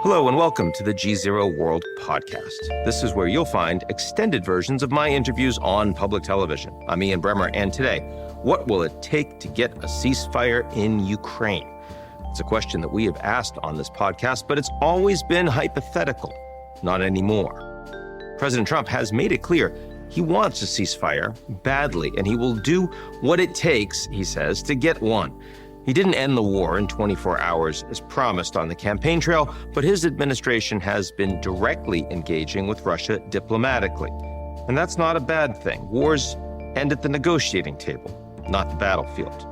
Hello and welcome to the GZERO World Podcast. This is where you'll find extended versions of my interviews on public television. I'm Ian Bremmer, and today, what will it take to get a ceasefire in Ukraine? It's a question that we have asked on this podcast, but it's always been hypothetical. Not anymore. President Trump has made it clear he wants a ceasefire badly, and he will do what it takes, he says, to get one. He didn't end the war in 24 hours as promised on the campaign trail, but his administration has been directly engaging with Russia diplomatically. And that's not a bad thing. Wars end at the negotiating table, not the battlefield.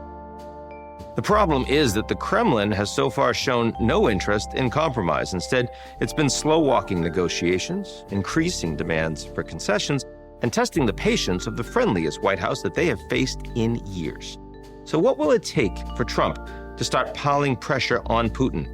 The problem is that the Kremlin has so far shown no interest in compromise. Instead, it's been slow-walking negotiations, increasing demands for concessions, and testing the patience of the friendliest White House that they have faced in years. So what will it take for Trump to start piling pressure on Putin?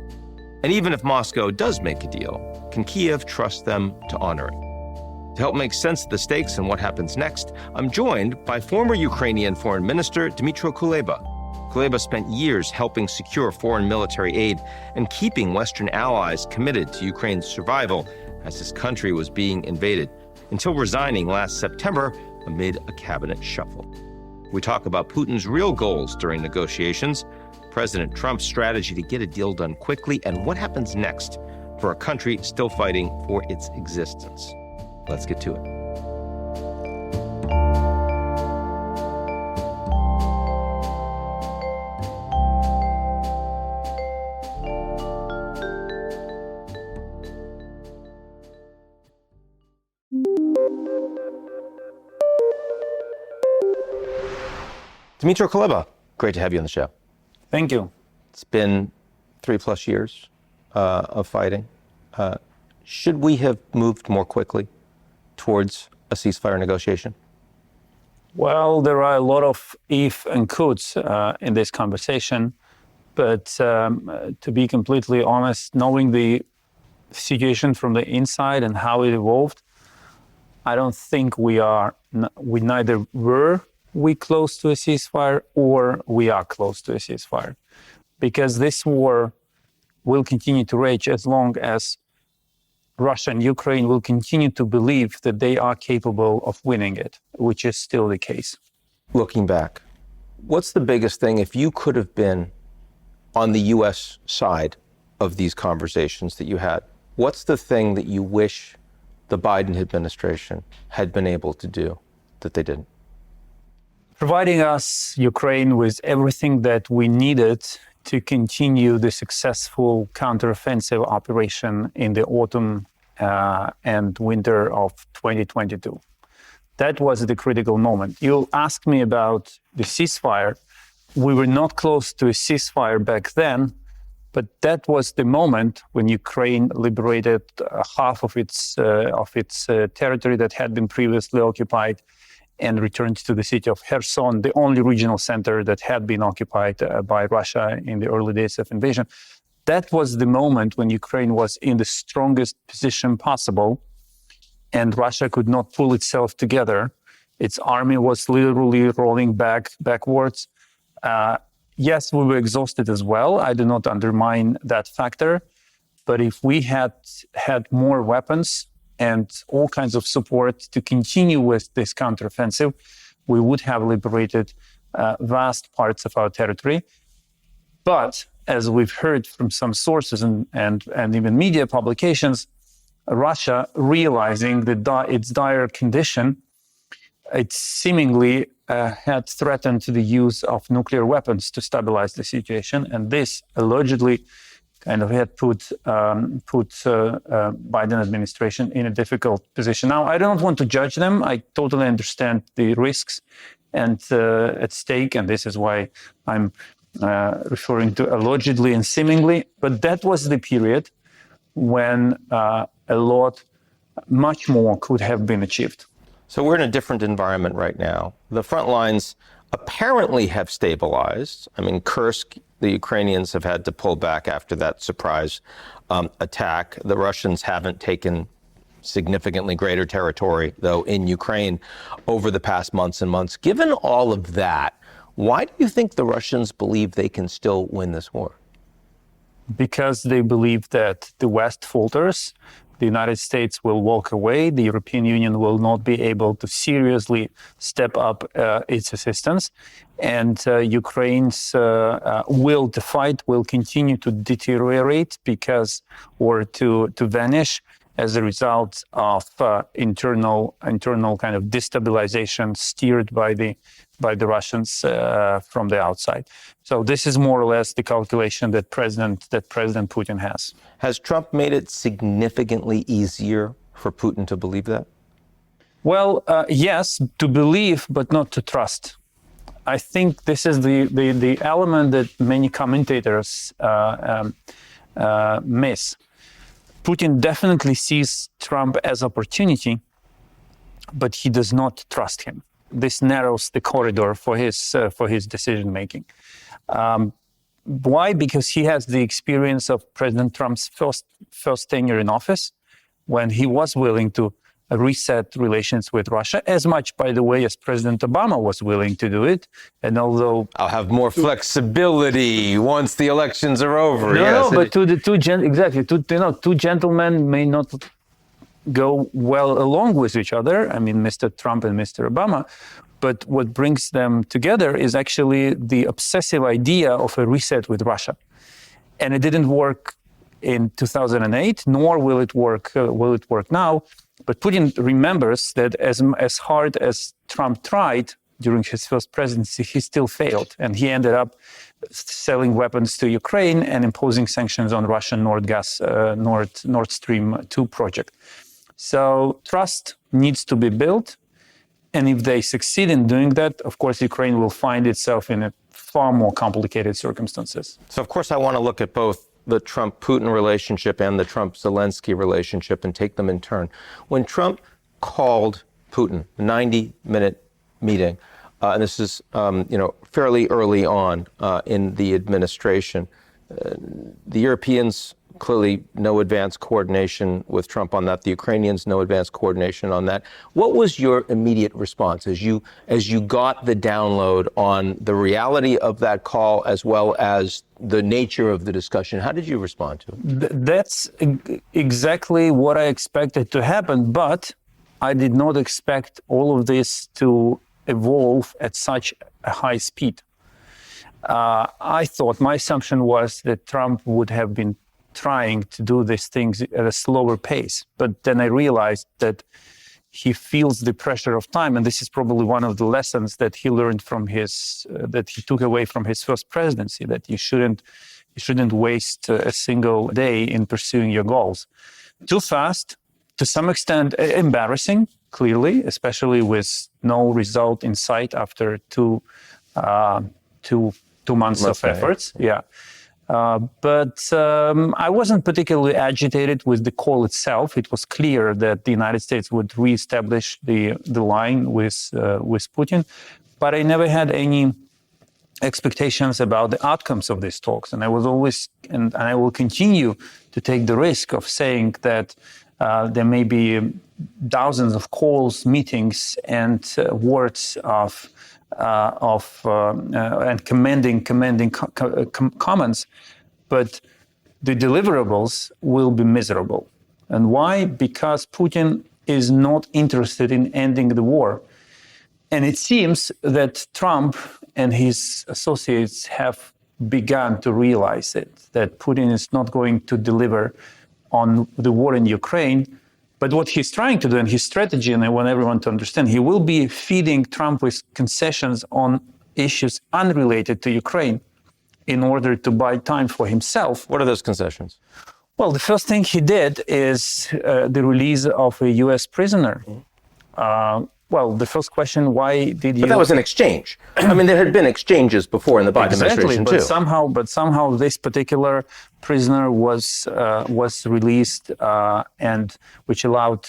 And even if Moscow does make a deal, can Kyiv trust them to honor it? To help make sense of the stakes and what happens next, I'm joined by former Ukrainian Foreign Minister Dmytro Kuleba. Kuleba spent years helping secure foreign military aid and keeping Western allies committed to Ukraine's survival as his country was being invaded, until resigning last September amid a cabinet shuffle. We talk about Putin's real goals during negotiations, President Trump's strategy to get a deal done quickly, and what happens next for a country still fighting for its existence. Let's get to it. Dmytro Kuleba, great to have you on the show. Thank you. It's been 3+ years of fighting. Should we have moved more quickly towards a ceasefire negotiation? Well, there are a lot of if and coulds in this conversation, but to be completely honest, knowing the situation from the inside and how it evolved, I don't think we neither were close to a ceasefire or we are close to a ceasefire, because this war will continue to rage as long as Russia and Ukraine will continue to believe that they are capable of winning it, which is still the case. Looking back, what's the biggest thing, if you could have been on the U.S. side of these conversations that you had, what's the thing that you wish the Biden administration had been able to do that they didn't? Providing us, Ukraine, with everything that we needed to continue the successful counteroffensive operation in the autumn and winter of 2022. That was the critical moment. You asked me about the ceasefire. We were not close to a ceasefire back then, but that was the moment when Ukraine liberated half of its territory that had been previously occupied, and returned to the city of Kherson, the only regional center that had been occupied by Russia in the early days of invasion. That was the moment when Ukraine was in the strongest position possible, and Russia could not pull itself together. Its army was literally rolling backwards. Yes, we were exhausted as well. I do not undermine that factor. But if we had more weapons and all kinds of support to continue with this counteroffensive, we would have liberated vast parts of our territory. But as we've heard from some sources and even media publications, Russia, realizing its dire condition, it seemingly had threatened the use of nuclear weapons to stabilize the situation. And this allegedly kind of had put Biden administration in a difficult position. Now, I don't want to judge them. I totally understand the risks and at stake, and this is why I'm referring to allegedly and seemingly. But that was the period when much more could have been achieved. So we're in a different environment right now. The front lines apparently have stabilized. I mean, Kursk, the Ukrainians have had to pull back after that surprise attack. The Russians haven't taken significantly greater territory, though, in Ukraine over the past months and months. Given all of that, why do you think the Russians believe they can still win this war? because they believe that the West falters, the United States will walk away, the European Union will not be able to seriously step up its assistance, and Ukraine's will to fight will continue to deteriorate or to vanish as a result of internal kind of destabilization steered by the Russians from the outside. So this is more or less the calculation that President Putin has. Has Trump made it significantly easier for Putin to believe that? Well, yes, to believe, but not to trust. I think this is the element that many commentators miss. Putin definitely sees Trump as opportunity, but he does not trust him. This narrows the corridor for his decision making. Why? Because he has the experience of President Trump's first tenure in office, when he was willing to reset relations with Russia, as much, by the way, as President Obama was willing to do it. And although I'll have more flexibility once the elections are over. But two gentlemen may not go well along with each other. I mean, Mr. Trump and Mr. Obama. But what brings them together is actually the obsessive idea of a reset with Russia. And it didn't work in 2008, nor will it work now. But Putin remembers that as hard as Trump tried during his first presidency, he still failed. And he ended up selling weapons to Ukraine and imposing sanctions on Russian Nord Stream 2 project. So trust needs to be built. And if they succeed in doing that, of course, Ukraine will find itself in a far more complicated circumstances. So, of course, I want to look at both the Trump-Putin relationship and the Trump-Zelensky relationship and take them in turn. When Trump called Putin, a 90-minute meeting, and this is fairly early on in the administration, the Europeans clearly no advanced coordination with Trump on that. The Ukrainians no advanced coordination on that. What was your immediate response as you got the download on the reality of that call as well as the nature of the discussion? How did you respond to it? That's exactly what I expected to happen, but I did not expect all of this to evolve at such a high speed. I thought, my assumption was that Trump would have been trying to do these things at a slower pace. But then I realized that he feels the pressure of time. And this is probably one of the lessons that he learned from that he took away from his first presidency, that you shouldn't waste a single day in pursuing your goals. Too fast, to some extent embarrassing, clearly, especially with no result in sight after two months of efforts. Yeah. But I wasn't particularly agitated with the call itself. It was clear that the United States would reestablish the line with Putin, but I never had any expectations about the outcomes of these talks. And I was always, and I will continue to take the risk of saying that there may be thousands of calls, meetings, and words and commending comments, but the deliverables will be miserable. And why? Because Putin is not interested in ending the war. And it seems that Trump and his associates have begun to realize it, that Putin is not going to deliver on the war in Ukraine. But what he's trying to do, and his strategy, and I want everyone to understand, he will be feeding Trump with concessions on issues unrelated to Ukraine in order to buy time for himself. What are those concessions? Well, the first thing he did is the release of a U.S. prisoner. Well, the first question, why did you... But that was an exchange. I mean, there had been exchanges before in the Biden administration, too. But somehow this particular prisoner was released, and which allowed,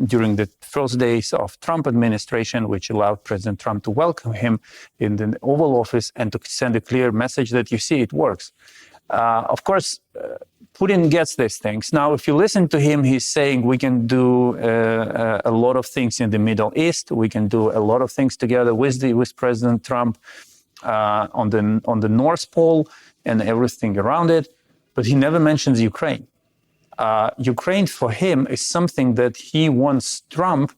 during the first days of Trump administration, which allowed President Trump to welcome him in the Oval Office and to send a clear message that, you see, it works. Of course, Putin gets these things. Now, if you listen to him, he's saying we can do a lot of things in the Middle East. We can do a lot of things together with President Trump on the North Pole and everything around it. but he never mentions Ukraine. Ukraine for him is something that he wants Trump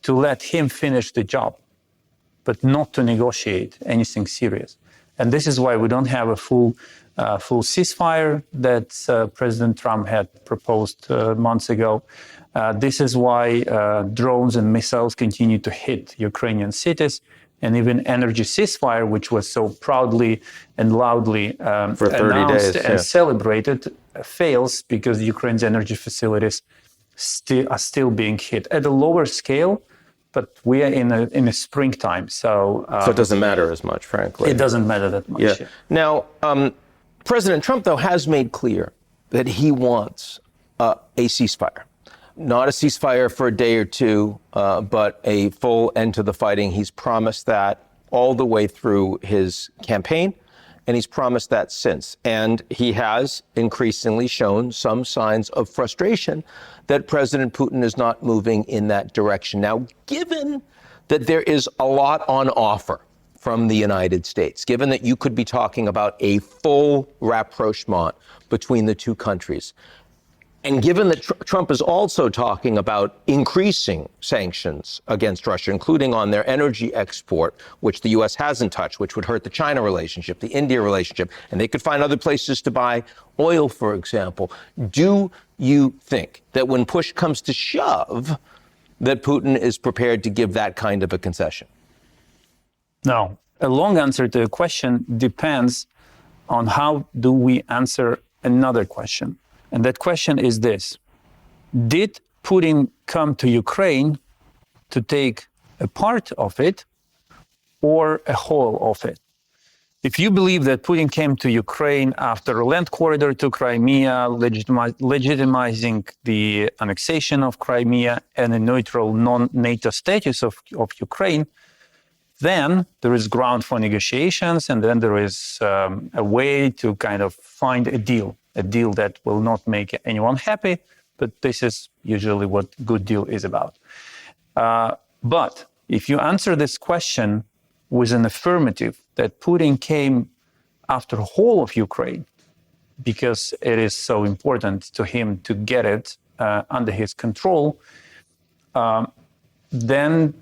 to let him finish the job, but not to negotiate anything serious. And this is why we don't have a full ceasefire that President Trump had proposed months ago. This is why drones and missiles continue to hit Ukrainian cities. And even energy ceasefire, which was so proudly and loudly for 30 announced days, and celebrated, fails because Ukraine's energy facilities are still being hit at a lower scale. But we are in a springtime, so it doesn't matter as much, frankly. It doesn't matter that much. Yeah. Now, President Trump, though, has made clear that he wants a ceasefire. Not a ceasefire for a day or two, but a full end to the fighting. He's promised that all the way through his campaign, and he's promised that since. And he has increasingly shown some signs of frustration that President Putin is not moving in that direction. Now, given that there is a lot on offer from the United States, given that you could be talking about a full rapprochement between the two countries, and given that Trump is also talking about increasing sanctions against Russia, including on their energy export, which the U.S. hasn't touched, which would hurt the China relationship, the India relationship, and they could find other places to buy oil, for example. Do you think that when push comes to shove, that Putin is prepared to give that kind of a concession? No. A long answer to the question depends on how do we answer another question. And that question is this: did Putin come to Ukraine to take a part of it or a whole of it? If you believe that Putin came to Ukraine after a land corridor to Crimea, legitimizing the annexation of Crimea and a neutral non-NATO status of Ukraine, then there is ground for negotiations, and then there is a way to kind of find a deal that will not make anyone happy, but this is usually what good deal is about. But if you answer this question with an affirmative that Putin came after the whole of Ukraine because it is so important to him to get it under his control, then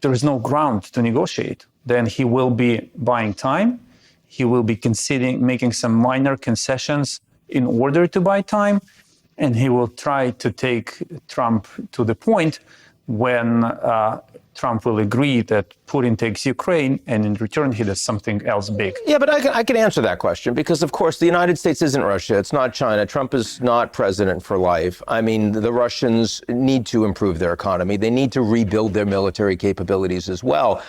there is no ground to negotiate. Then he will be buying time. He will be making some minor concessions in order to buy time, and he will try to take Trump to the point when Trump will agree that Putin takes Ukraine, and in return he does something else big. Yeah, but I can answer that question because, of course, the United States isn't Russia. It's not China. Trump is not president for life. I mean, the Russians need to improve their economy. They need to rebuild their military capabilities as well.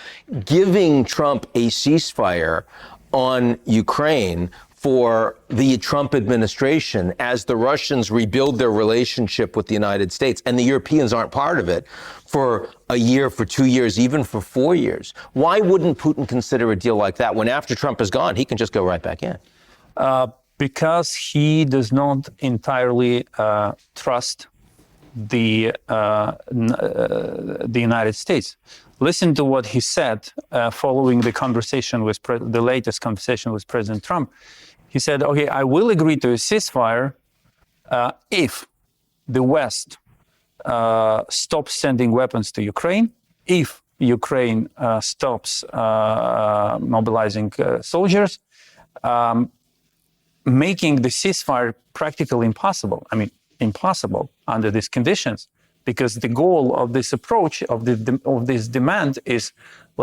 Giving Trump a ceasefire on Ukraine for the Trump administration as the Russians rebuild their relationship with the United States, and the Europeans aren't part of it, for a year, for 2 years, even for 4 years. Why wouldn't Putin consider a deal like that when after Trump is gone, he can just go right back in? Because he does not entirely trust the United States. Listen to what he said following the conversation with the latest conversation with President Trump. He said, okay, I will agree to a ceasefire if the West stops sending weapons to Ukraine, if Ukraine stops mobilizing soldiers, making the ceasefire practically impossible. I mean, impossible under these conditions, because the goal of this approach, of this demand, is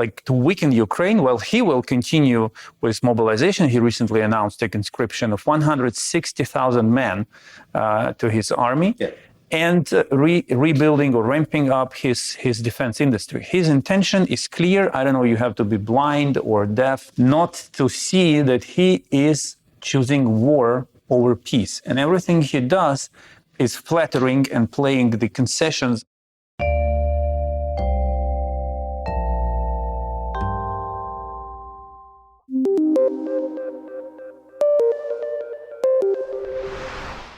like to weaken Ukraine while he will continue with mobilization. He recently announced a conscription of 160,000 men to his army. Yeah. And rebuilding or ramping up his defense industry. His intention is clear. I don't know, you have to be blind or deaf not to see that he is choosing war over peace. And everything he does is flattering and playing the concessions.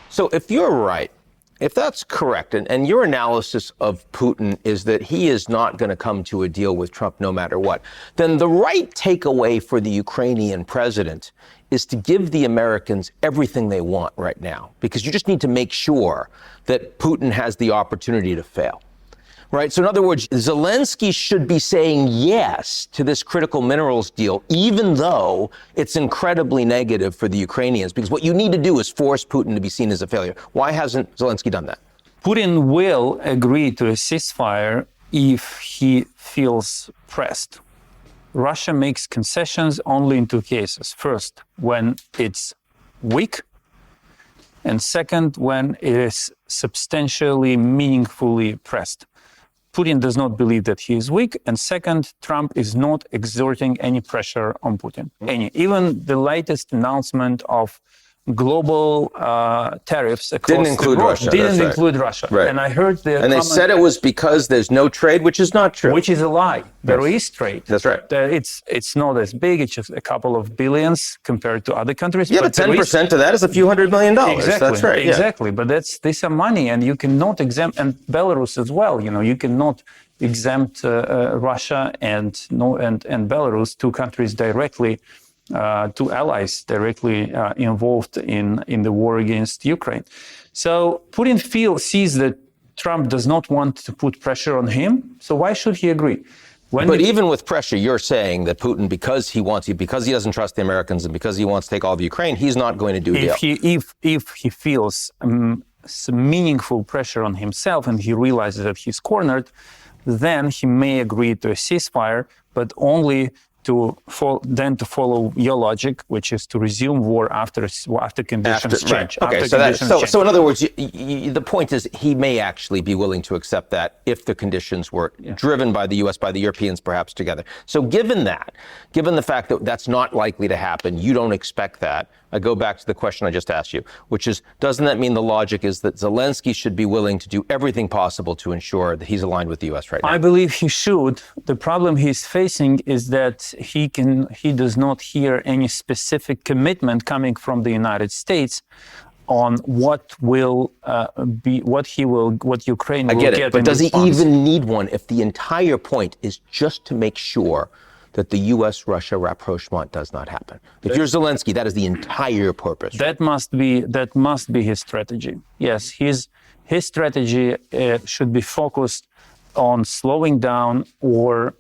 So if you're right, If that's correct, and your analysis of Putin is that he is not going to come to a deal with Trump no matter what, then the right takeaway for the Ukrainian president is to give the Americans everything they want right now, because you just need to make sure that Putin has the opportunity to fail. Right. So in other words, Zelensky should be saying yes to this critical minerals deal, even though it's incredibly negative for the Ukrainians, because what you need to do is force Putin to be seen as a failure. Why hasn't Zelensky done that? Putin will agree to a ceasefire if he feels pressed. Russia makes concessions only in two cases. First, when it's weak, and second, when it is substantially, meaningfully pressed. Putin does not believe that he is weak. And second, Trump is not exerting any pressure on Putin. Even the latest announcement of global tariffs across didn't include the world Russia. didn't include Russia. Right. And I heard they said it was because there's no trade, which is not true. Which is a lie. There is trade. That's right. It's not as big. It's just a couple of billions compared to other countries. Yeah, but 10% of that is a few $100 million. Exactly. That's right. Exactly. But these are money, and you cannot exempt, and Belarus as well. You cannot exempt Russia and Belarus, two countries directly. Two allies directly involved in the war against Ukraine. So Putin sees that Trump does not want to put pressure on him. So why should he agree? But even with pressure, you're saying that Putin, because he doesn't trust the Americans and because he wants to take all of Ukraine, he's not going to do a deal. If he feels some meaningful pressure on himself and he realizes that he's cornered, then he may agree to a ceasefire, but only to follow your logic, which is to resume war after conditions change. Right. Okay, so in other words, the point is he may actually be willing to accept that if the conditions were driven by the U.S., by the Europeans perhaps together. So given the fact that that's not likely to happen, you don't expect that, I go back to the question I just asked you, which is, doesn't that mean the logic is that Zelensky should be willing to do everything possible to ensure that he's aligned with the U.S. right now? I believe he should. The problem he's facing is that he does not hear any specific commitment coming from the United States on what Ukraine will get. I get it, but does he even need one if the entire point is just to make sure that the U.S.-Russia rapprochement does not happen? If you're Zelensky, that is the entire purpose. That must be his strategy. Yes, his strategy should be focused on slowing down or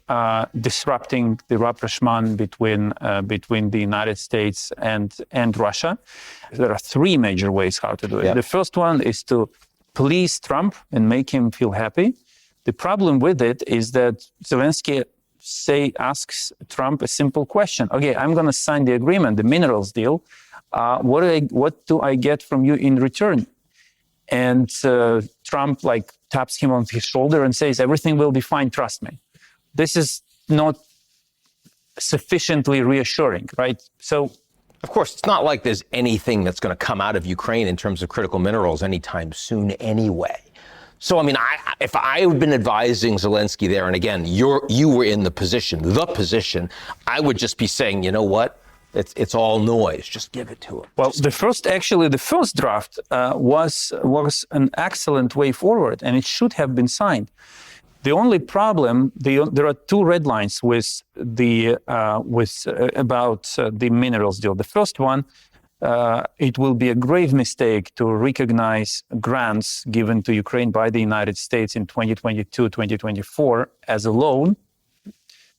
disrupting the rapprochement between the United States and Russia. There are three major ways how to do it. Yeah. The first one is to please Trump and make him feel happy. The problem with it is that Zelensky asks Trump a simple question. Okay, I'm going to sign the agreement, the minerals deal. What do I get from you in return? And Trump taps him on his shoulder and says, everything will be fine, trust me. This is not sufficiently reassuring, right? So, of course, it's not like there's anything that's going to come out of Ukraine in terms of critical minerals anytime soon anyway. So, I mean, if I had been advising Zelensky there, and again, you were in the position, I would just be saying, you know what? It's all noise. Just give it to him. Well, the first draft was an excellent way forward, and it should have been signed. The only problem, there are two red lines about the minerals deal. The first one, it will be a grave mistake to recognize grants given to Ukraine by the United States in 2022, 2024 as a loan.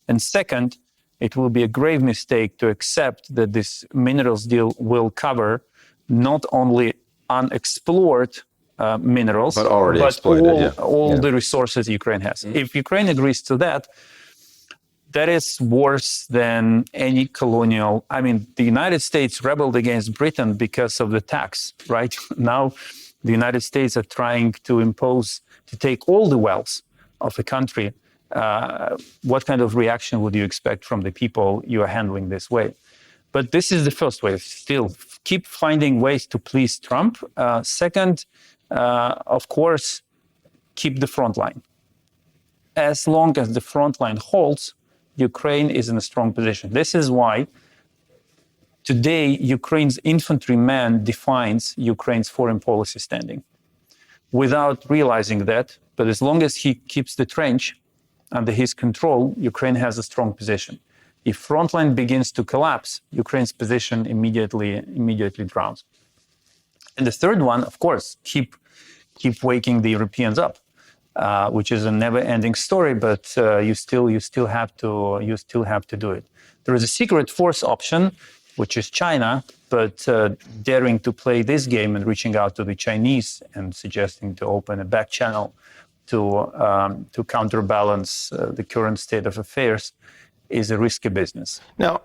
And second, it will be a grave mistake to accept that this minerals deal will cover not only unexplored minerals, but all the resources Ukraine has. Mm-hmm. If Ukraine agrees to that, that is worse than any colonial. I mean, the United States rebelled against Britain because of the tax, right? Now, the United States are trying to take all the wealth of the country. What kind of reaction would you expect from the people you are handling this way? But this is the first way. Still, keep finding ways to please Trump. Second, of course, keep the front line. As long as the front line holds, Ukraine is in a strong position. This is why today Ukraine's infantryman defines Ukraine's foreign policy standing. without realizing that. But as long as he keeps the trench under his control, Ukraine has a strong position. If frontline begins to collapse, Ukraine's position immediately drowns. And the third one, of course, keep waking the Europeans up, which is a never-ending story. But you still have to do it. There is a secret fourth option, which is China, but daring to play this game and reaching out to the Chinese and suggesting to open a back channel to counterbalance the current state of affairs is a risky business. Now,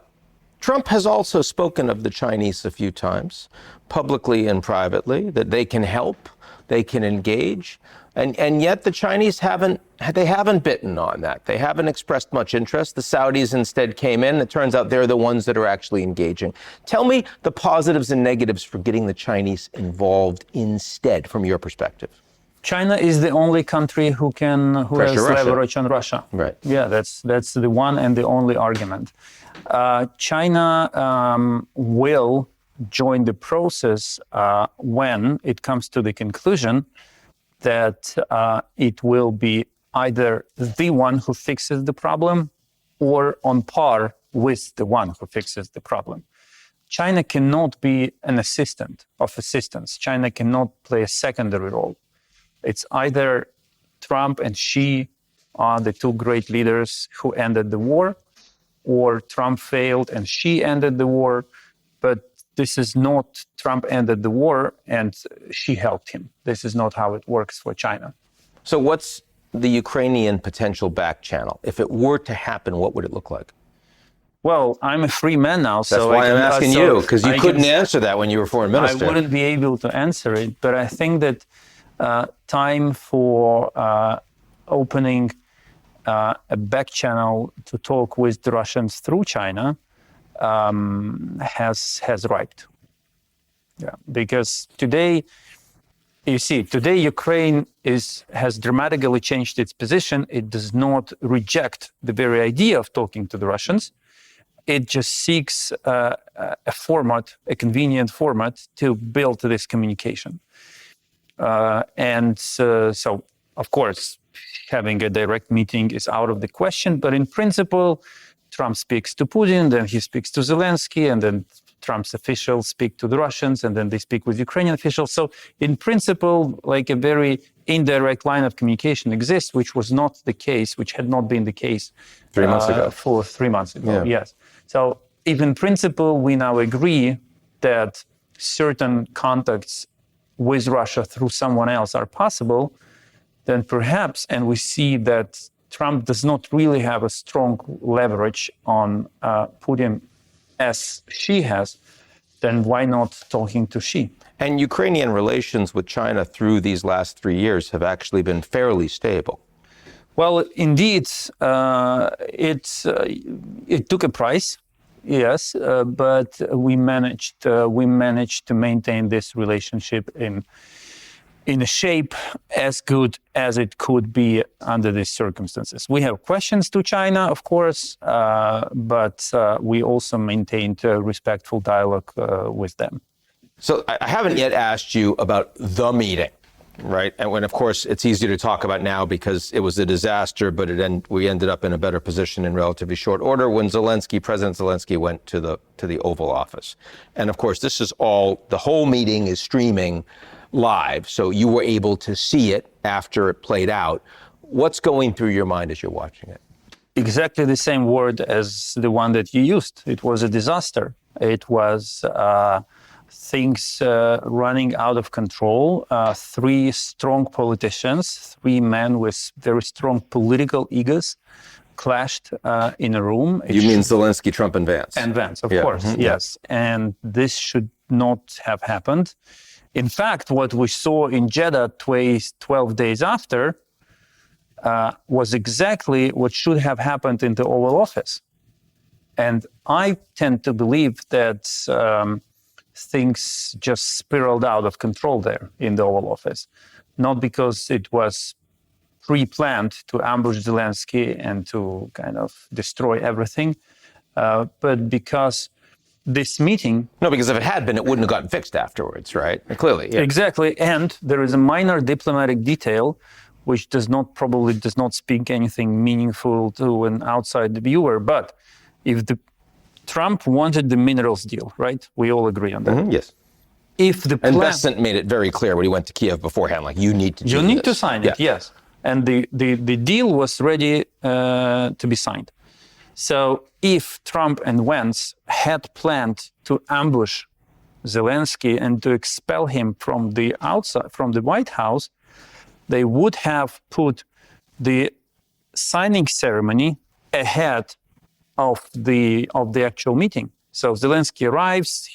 Trump has also spoken of the Chinese a few times, publicly and privately, that they can help, they can engage, and yet the Chinese haven't bitten on that. They haven't expressed much interest. The Saudis instead came in. It turns out they're the ones that are actually engaging. Tell me the positives and negatives for getting the Chinese involved instead, from your perspective. China is the only country who has leverage on Russia. Right. Yeah, that's the one and the only argument. China will join the process when it comes to the conclusion that it will be either the one who fixes the problem or on par with the one who fixes the problem. China cannot be an assistant of assistance. China cannot play a secondary role. It's either Trump and Xi are the two great leaders who ended the war, or Trump failed and Xi ended the war. But this is not Trump ended the war and Xi helped him. This is not how it works for China. So what's the Ukrainian potential back channel? If it were to happen, what would it look like? Well, I'm a free man now. That's why I'm asking you, because you couldn't answer that when you were foreign minister. I wouldn't be able to answer it, but I think that time for opening a back channel to talk with the Russians through China has arrived. Yeah, because today Ukraine has dramatically changed its position. It does not reject the very idea of talking to the Russians. It just seeks a convenient format to build this communication. So, of course, having a direct meeting is out of the question. But in principle, Trump speaks to Putin, then he speaks to Zelensky, and then Trump's officials speak to the Russians, and then they speak with Ukrainian officials. So in principle, like a very indirect line of communication exists, which had not been the case 3 months ago. For 3 months ago, yeah. Yes. So if in principle we now agree that certain contacts with Russia through someone else are possible, then perhaps, and we see that Trump does not really have a strong leverage on Putin as Xi has, then why not talking to Xi? And Ukrainian relations with China through these last 3 years have actually been fairly stable. Well, indeed, it took a price, yes, but we managed to maintain this relationship in a shape as good as it could be under these circumstances. We have questions to China, of course, but we also maintained a respectful dialogue with them. So I haven't yet asked you about the meeting, right? And when, of course, it's easier to talk about now because it was a disaster, but we ended up in a better position in relatively short order when President Zelensky went to the Oval Office. And of course, the whole meeting is streaming live, so you were able to see it after it played out. What's going through your mind as you're watching it? Exactly the same word as the one that you used. It was a disaster. It was things running out of control. 3 strong politicians, 3 men with very strong political egos clashed in a room. You mean Zelensky, Trump, and Vance? And Vance, of course, mm-hmm. Yes. And this should not have happened. In fact, what we saw in Jeddah 12 days after was exactly what should have happened in the Oval Office. And I tend to believe that things just spiraled out of control there in the Oval Office. Not because it was pre-planned to ambush Zelensky and to kind of destroy everything, but because this meeting... No, because if it had been, it wouldn't have gotten fixed afterwards, right? Clearly, yeah. Exactly. And there is a minor diplomatic detail which probably does not speak anything meaningful to an outside viewer. But if Trump wanted the minerals deal, right? We all agree on that. Mm-hmm, yes. If the and Bessent made it very clear when he went to Kyiv beforehand, like, you need to do You need this. to sign it, yes. And the deal was ready to be signed. So if Trump and Vance had planned to ambush Zelensky and to expel him from the outside, from the White House, they would have put the signing ceremony ahead of the actual meeting. So Zelensky arrives,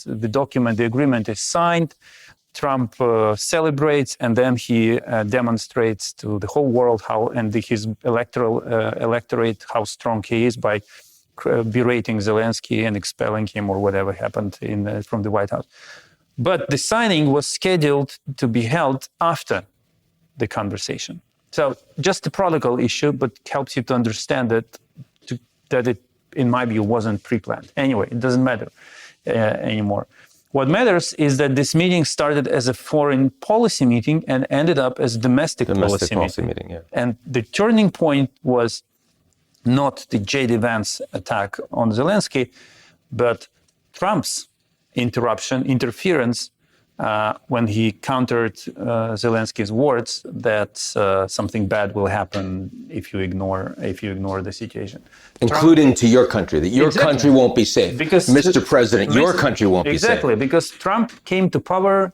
the agreement is signed, Trump celebrates, and then he demonstrates to the whole world his electorate how strong he is by berating Zelensky and expelling him or whatever happened from the White House. But the signing was scheduled to be held after the conversation. So just a protocol issue, but helps you to understand that it, in my view, wasn't pre-planned. Anyway, it doesn't matter anymore. What matters is that this meeting started as a foreign policy meeting and ended up as domestic policy meeting. Yeah. And the turning point was not the J.D. Vance attack on Zelensky, but Trump's interference when he countered Zelensky's words that something bad will happen if you ignore the situation. Including to your country, that your country won't be safe. Because Mr. President, your country won't be safe. Exactly, because Trump came to power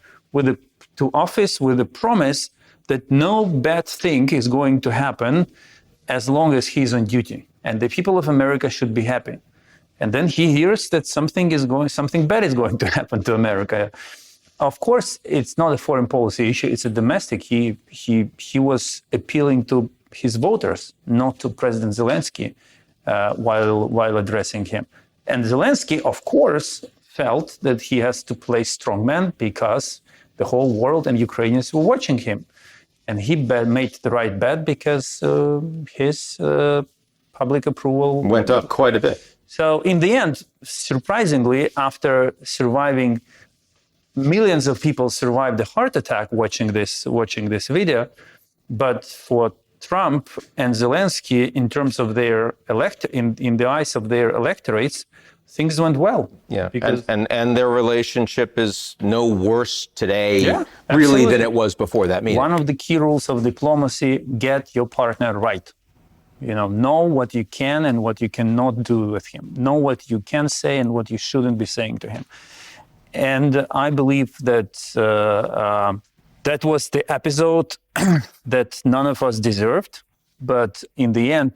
to office with the promise that no bad thing is going to happen as long as he's on duty, and the people of America should be happy. And then he hears that something bad is going to happen to America. Of course, it's not a foreign policy issue; it's a domestic. He was appealing to his voters, not to President Zelensky, while addressing him. And Zelensky, of course, felt that he has to play strongman because the whole world and Ukrainians were watching him, and he made the right bet because his public approval went up quite a bit. So, in the end, surprisingly, after surviving. Millions of people survived a heart attack watching this video, but for Trump and Zelensky, in terms of their in the eyes of their electorates, things went well. Yeah, because and their relationship is no worse today, really, than it was before that meeting. One of the key rules of diplomacy: get your partner right. Know what you can and what you cannot do with him. Know what you can say and what you shouldn't be saying to him. And I believe that that was the episode that none of us deserved. But in the end,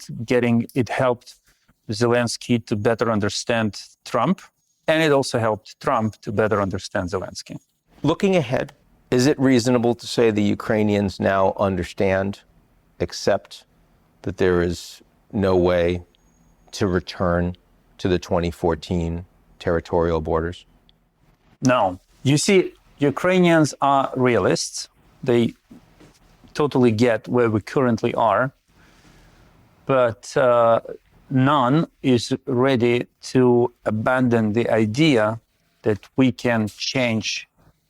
it helped Zelensky to better understand Trump. And it also helped Trump to better understand Zelensky. Looking ahead, is it reasonable to say the Ukrainians now accept that there is no way to return to the 2014 territorial borders? No. You see, Ukrainians are realists. They totally get where we currently are. But none is ready to abandon the idea that we can change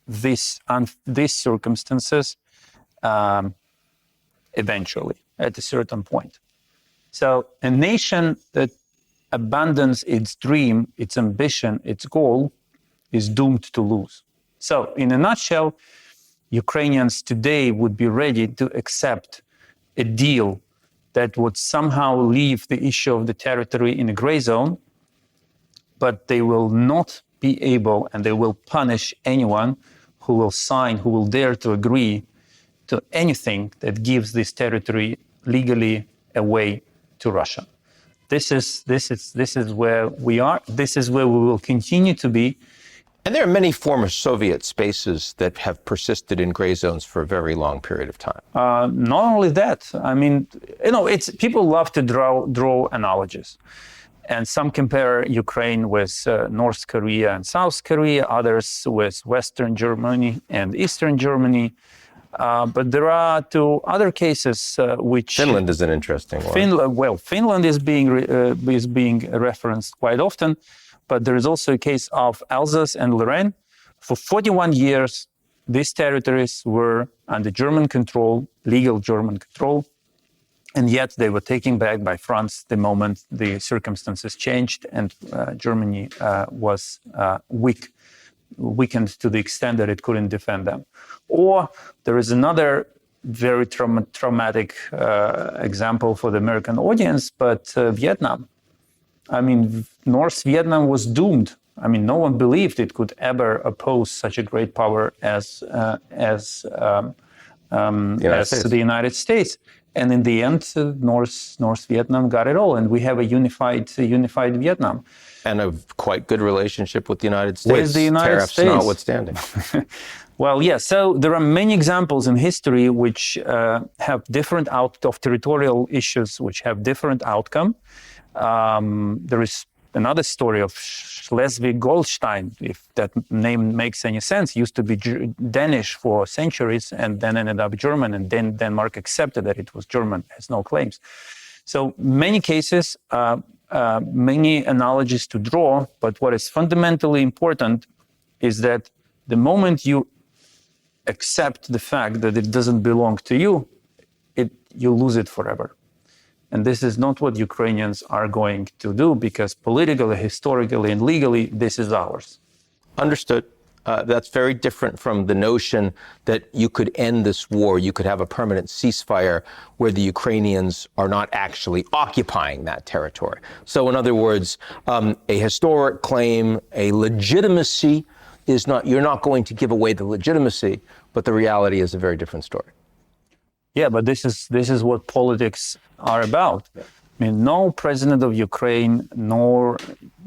these circumstances eventually, at a certain point. So a nation that abandons its dream, its ambition, its goal, is doomed to lose. So, in a nutshell, Ukrainians today would be ready to accept a deal that would somehow leave the issue of the territory in a gray zone, but they will not be able, and they will punish anyone who will dare to agree to anything that gives this territory legally away to Russia. This is where we are. This is where we will continue to be. And there are many former Soviet spaces that have persisted in gray zones for a very long period of time. Not only that, I mean, people love to draw analogies. And some compare Ukraine with North Korea and South Korea, others with Western Germany and Eastern Germany. But there are two other cases which... Finland is an interesting one. Finland is being referenced quite often. but there is also a case of Alsace and Lorraine. For 41 years, these territories were under German control, legal German control, and yet they were taken back by France the moment the circumstances changed and Germany was weakened to the extent that it couldn't defend them. Or there is another very traumatic example for the American audience, but Vietnam. I mean, North Vietnam was doomed. I mean, no one believed it could ever oppose such a great power as the United States. And in the end, North Vietnam got it all, and we have a unified Vietnam. And a quite good relationship with the United States. With the United Tariffs States. notwithstanding. Well, yeah. So there are many examples in history which have different of territorial issues which have different outcome. There is another story of Schleswig-Holstein, if that name makes any sense. It used to be Danish for centuries and then ended up German, and then Denmark accepted that it was German, has no claims. So many cases, many analogies to draw, but what is fundamentally important is that the moment you accept the fact that it doesn't belong to you, you lose it forever. And this is not what Ukrainians are going to do, because politically, historically, and legally, this is ours. Understood. That's very different from the notion that you could end this war, you could have a permanent ceasefire where the Ukrainians are not actually occupying that territory. So in other words, a historic claim, a legitimacy is not, you're not going to give away the legitimacy, but the reality is a very different story. Yeah, but this is what politics are about. I mean, no president of Ukraine nor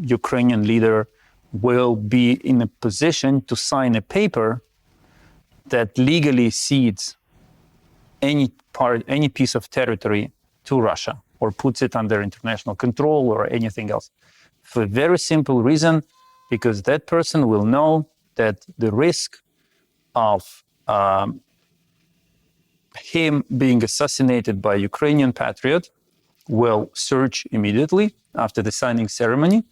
Ukrainian leader will be in a position to sign a paper that legally cedes any piece of territory to Russia or puts it under international control or anything else. For a very simple reason, because that person will know that the risk of him being assassinated by a Ukrainian patriot will surge immediately after the signing ceremony.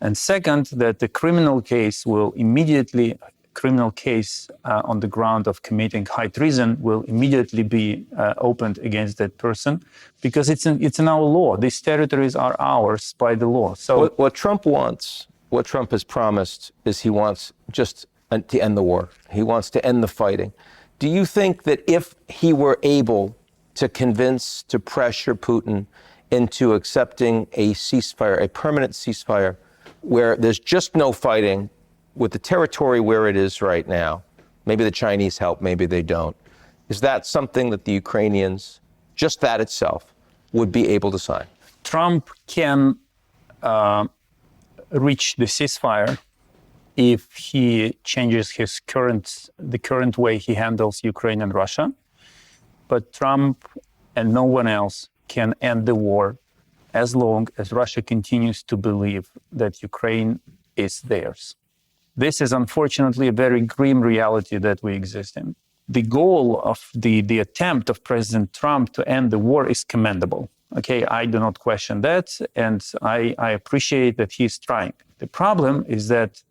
And second, that the criminal case on the ground of committing high treason will immediately be opened against that person, because it's in our law. These territories are ours by the law. So what Trump wants, what Trump has promised, is he wants just to end the war. He wants to end the fighting. Do you think that if he were able to pressure Putin into accepting a ceasefire, a permanent ceasefire, where there's just no fighting with the territory where it is right now, maybe the Chinese help, maybe they don't, is that something that the Ukrainians, just that itself, would be able to sign? Trump can reach the ceasefire if he changes the current way he handles Ukraine and Russia. But Trump and no one else can end the war as long as Russia continues to believe that Ukraine is theirs. This is unfortunately a very grim reality that we exist in. The goal of the attempt of President Trump to end the war is commendable. Okay, I do not question that, and I appreciate that he's trying. The problem is that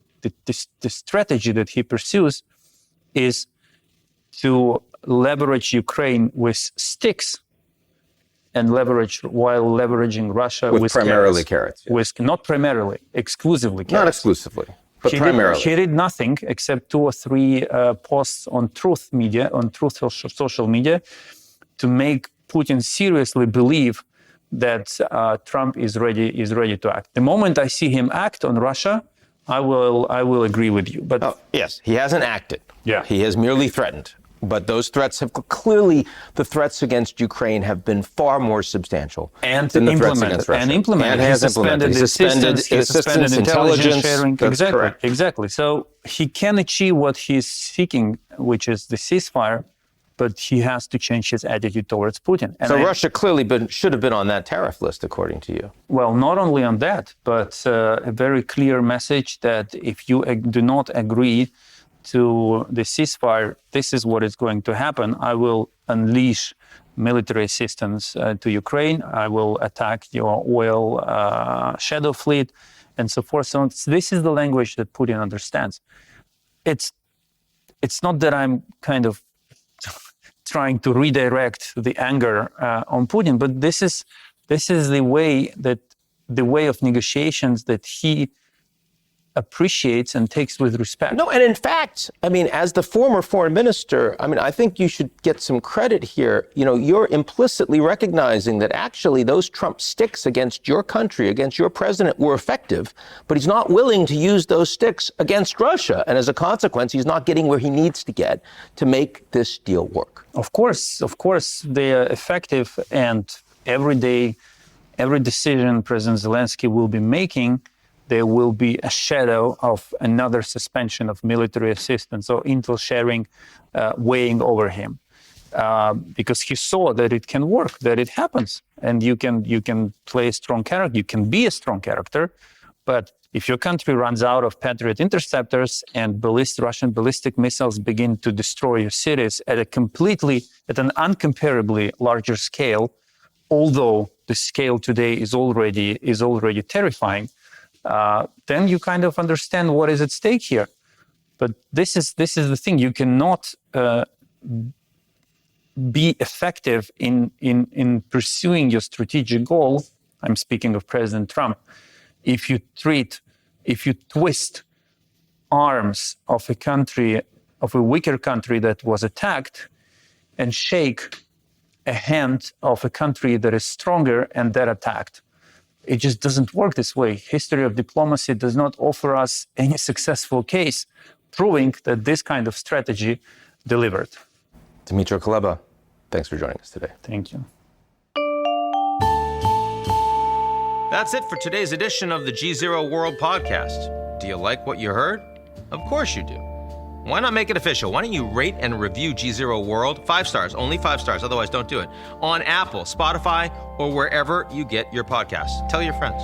the strategy that he pursues is to leverage Ukraine with sticks and leveraging Russia with primarily carrots. Yeah. Not primarily, exclusively carrots. Not exclusively, but primarily. He did nothing except 2 or 3 posts on Truth social media to make Putin seriously believe that Trump is ready to act. The moment I see him act on Russia, I will agree with you. But yes, he hasn't acted. Yeah, he has merely threatened. But those threats the threats against Ukraine have been far more substantial and than the threats against Russia. And he suspended intelligence sharing. Exactly. So he can achieve what he's seeking, which is the ceasefire, but he has to change his attitude towards Putin. And Russia clearly should have been on that tariff list, according to you. Well, not only on that, but a very clear message that if you do not agree to the ceasefire, this is what is going to happen. I will unleash military assistance to Ukraine. I will attack your oil shadow fleet, and so forth. So this is the language that Putin understands. It's not that I'm kind of trying to redirect the anger on Putin, but this is the way of negotiations that he appreciates and takes with respect. No, and in fact, I mean, as the former foreign minister, I mean, I think you should get some credit here. You know, you're implicitly recognizing that actually those Trump sticks against your country, against your president, were effective, but he's not willing to use those sticks against Russia. And as a consequence, he's not getting where he needs to get to make this deal work. Of course, they are effective, and every day, every decision President Zelensky will be making, there will be a shadow of another suspension of military assistance or intel sharing weighing over him, because he saw that it can work, that it happens, and you can play a strong character, you can be a strong character, but if your country runs out of Patriot interceptors and Russian ballistic missiles begin to destroy your cities at an uncomparably larger scale, although the scale today is already terrifying, then you kind of understand what is at stake here. But this is the thing: you cannot be effective in pursuing your strategic goal. I'm speaking of President Trump. If you twist arms of a country, of a weaker country that was attacked, and shake a hand of a country that is stronger and that attacked. It just doesn't work this way. History of diplomacy does not offer us any successful case proving that this kind of strategy delivered. Dmytro Kuleba, thanks for joining us today. Thank you. That's it for today's edition of the GZERO World Podcast. Do you like what you heard? Of course you do. Why not make it official? Why don't you rate and review GZERO World? 5 stars, only 5 stars, otherwise don't do it. On Apple, Spotify, or wherever you get your podcasts. Tell your friends.